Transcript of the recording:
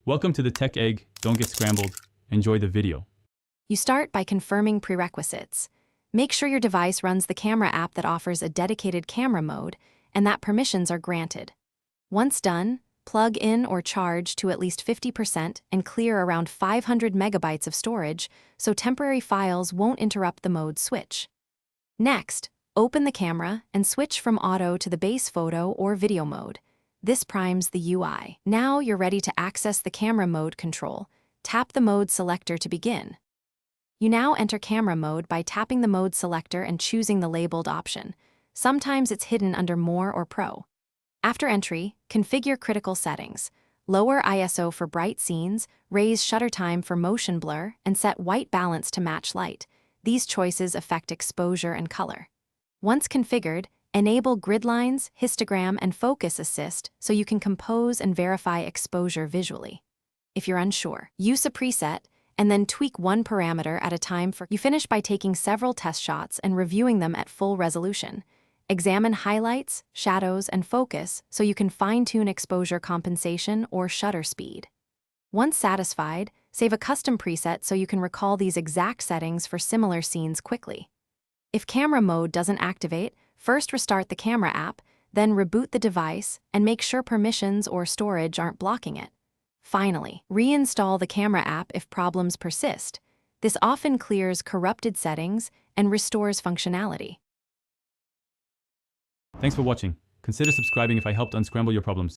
Welcome to the Tech Egg. Don't get scrambled. Enjoy the video. You start by confirming prerequisites. Make sure your device runs the camera app that offers a dedicated camera mode and that permissions are granted. Once done, plug in or charge to at least 50% and clear around 500 megabytes of storage so temporary files won't interrupt the mode switch. Next, open the camera and switch from auto to the base photo or video mode. This primes the UI. Now you're ready to access the camera mode control. Tap the mode selector to begin. You now enter camera mode by tapping the mode selector and choosing the labeled option. Sometimes it's hidden under More or Pro. After entry, configure critical settings. Lower ISO for bright scenes, raise shutter time for motion blur, and set white balance to match light. These choices affect exposure and color. Once configured, enable grid lines, histogram, and focus assist so you can compose and verify exposure visually. If you're unsure, use a preset and then tweak one parameter at a time. You finish by taking several test shots and reviewing them at full resolution. Examine highlights, shadows, and focus so you can fine-tune exposure compensation or shutter speed. Once satisfied, save a custom preset so you can recall these exact settings for similar scenes quickly. If camera mode doesn't activate, first restart the camera app, then reboot the device and make sure permissions or storage aren't blocking it. Finally, reinstall the camera app if problems persist. This often clears corrupted settings and restores functionality. Thanks for watching. Consider subscribing if I helped unscramble your problems.